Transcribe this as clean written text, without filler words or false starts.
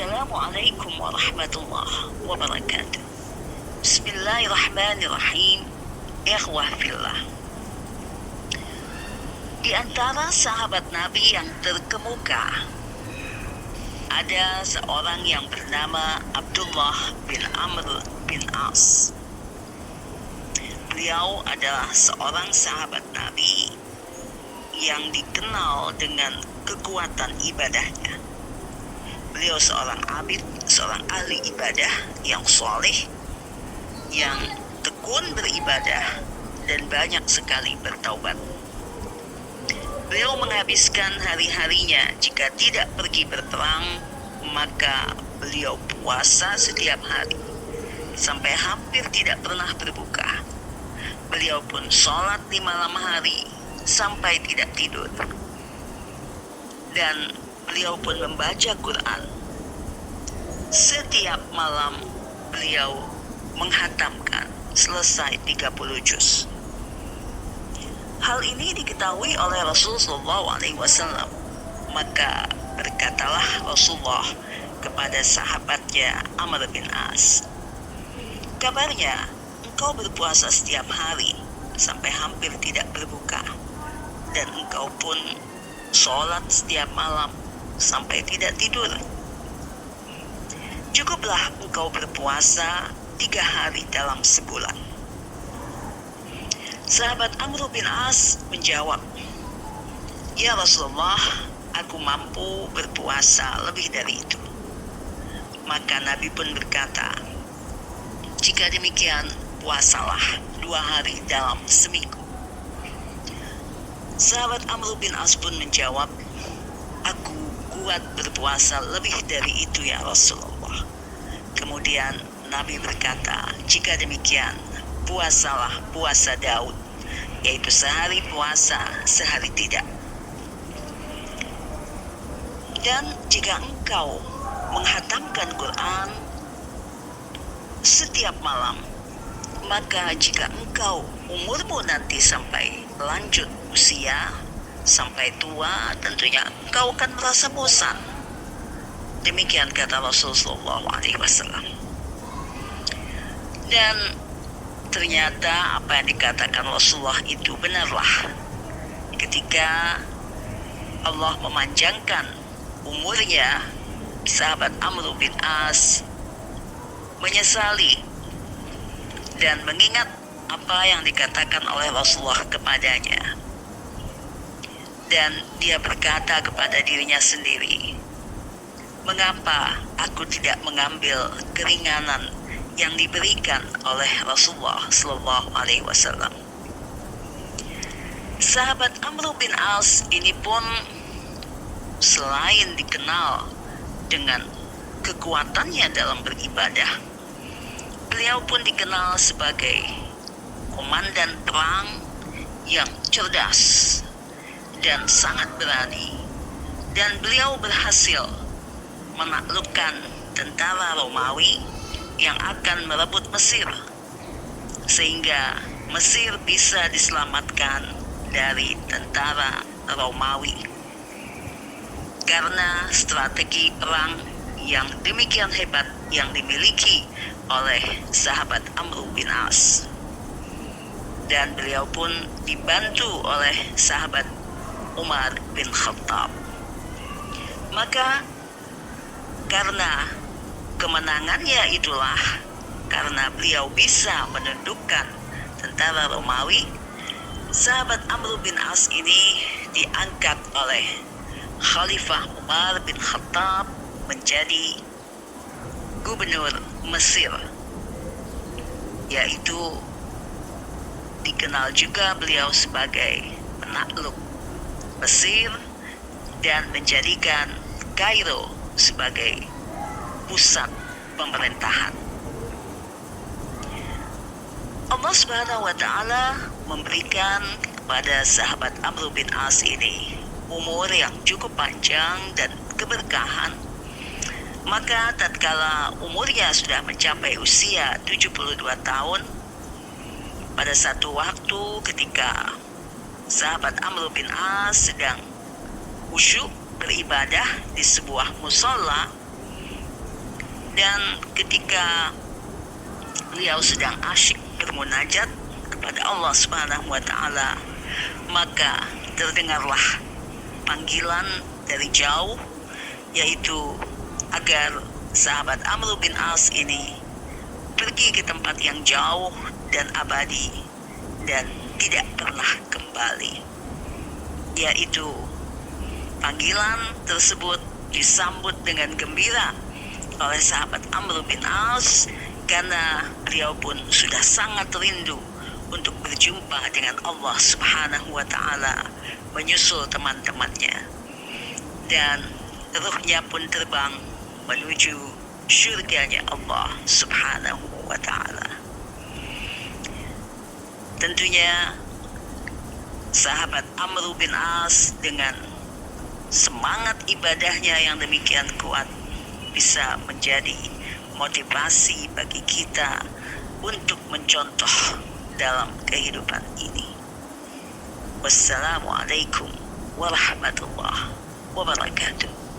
Assalamualaikum warahmatullahi wabarakatuh. Bismillahirrahmanirrahim. Ikhwah fillah. Di antara sahabat Nabi yang terkemuka, ada seorang yang bernama Abdullah bin Amr bin As. Beliau adalah seorang sahabat Nabi yang dikenal dengan kekuatan ibadahnya. Beliau seorang abid, seorang ahli ibadah yang soleh, yang tekun beribadah dan banyak sekali bertaubat. Beliau menghabiskan hari-harinya jika tidak pergi berperang, maka beliau puasa setiap hari sampai hampir tidak pernah berbuka. Beliau pun sholat di malam hari sampai tidak tidur. Dan beliau pun membaca Quran. Setiap malam beliau menghatamkan selesai 30 juz. Hal ini diketahui oleh Rasulullah SAW. Maka berkatalah Rasulullah kepada sahabatnya Amr bin As, kabarnya engkau berpuasa setiap hari sampai hampir tidak berbuka, dan engkau pun sholat setiap malam sampai tidak tidur. Cukuplah engkau berpuasa 3 hari dalam sebulan. Sahabat Amr bin As menjawab, "Ya Rasulullah, aku mampu berpuasa lebih dari itu." Maka Nabi pun berkata, "Jika demikian, puasalah 2 hari dalam seminggu." Sahabat Amr bin As pun menjawab, "Aku kuat berpuasa lebih dari itu ya Rasulullah." Kemudian Nabi berkata, "Jika demikian, puasalah puasa Daud, yaitu sehari puasa, sehari tidak. Dan jika engkau menghatamkan Quran setiap malam, maka jika engkau umurmu nanti sampai lanjut usia, sampai tua, tentunya engkau akan merasa bosan." Demikian kata Rasulullah SAW. Dan ternyata apa yang dikatakan Rasulullah itu benarlah. Ketika Allah memanjangkan umurnya, sahabat Amr bin As menyesali dan mengingat apa yang dikatakan oleh Rasulullah kepadanya. Dan dia berkata kepada dirinya sendiri, "Mengapa aku tidak mengambil keringanan yang diberikan oleh Rasulullah SAW?" Sahabat Amr bin As ini pun selain dikenal dengan kekuatannya dalam beribadah, beliau pun dikenal sebagai komandan perang yang cerdas dan sangat berani, dan beliau berhasil menaklukkan tentara Romawi yang akan merebut Mesir, sehingga Mesir bisa diselamatkan dari tentara Romawi karena strategi perang yang demikian hebat yang dimiliki oleh sahabat Amr bin As. Dan beliau pun dibantu oleh sahabat Umar bin Khattab. Maka karena kemenangannya itulah, karena beliau bisa menundukkan tentara Romawi, sahabat Amr bin As ini diangkat oleh Khalifah Umar bin Khattab menjadi gubernur Mesir, yaitu dikenal juga beliau sebagai penakluk Mesir dan menjadikan Kairo sebagai pusat pemerintahan. Allah Subhanahu wa Ta'ala memberikan kepada sahabat Amr bin As ini umur yang cukup panjang dan keberkahan. Maka tatkala umurnya sudah mencapai usia 72 tahun, pada satu waktu ketika sahabat Amr bin As sedang khusyuk beribadah di sebuah musola, Dan ketika beliau sedang asyik bermunajat kepada Allah Subhanahu wa taala, maka terdengarlah panggilan dari jauh, yaitu agar sahabat Amr bin As ini pergi ke tempat yang jauh dan abadi dan tidak pernah kembali. Yaitu panggilan tersebut disambut dengan gembira oleh sahabat Amr bin As, karena beliau pun sudah sangat rindu untuk berjumpa dengan Allah Subhanahu wa taala, menyusul teman-temannya, dan ruhnya pun terbang menuju syurganya Allah Subhanahu wa taala. Tentunya sahabat Amr bin As dengan semangat ibadahnya yang demikian kuat bisa menjadi motivasi bagi kita untuk mencontoh dalam kehidupan ini. Wassalamualaikum warahmatullahi wabarakatuh.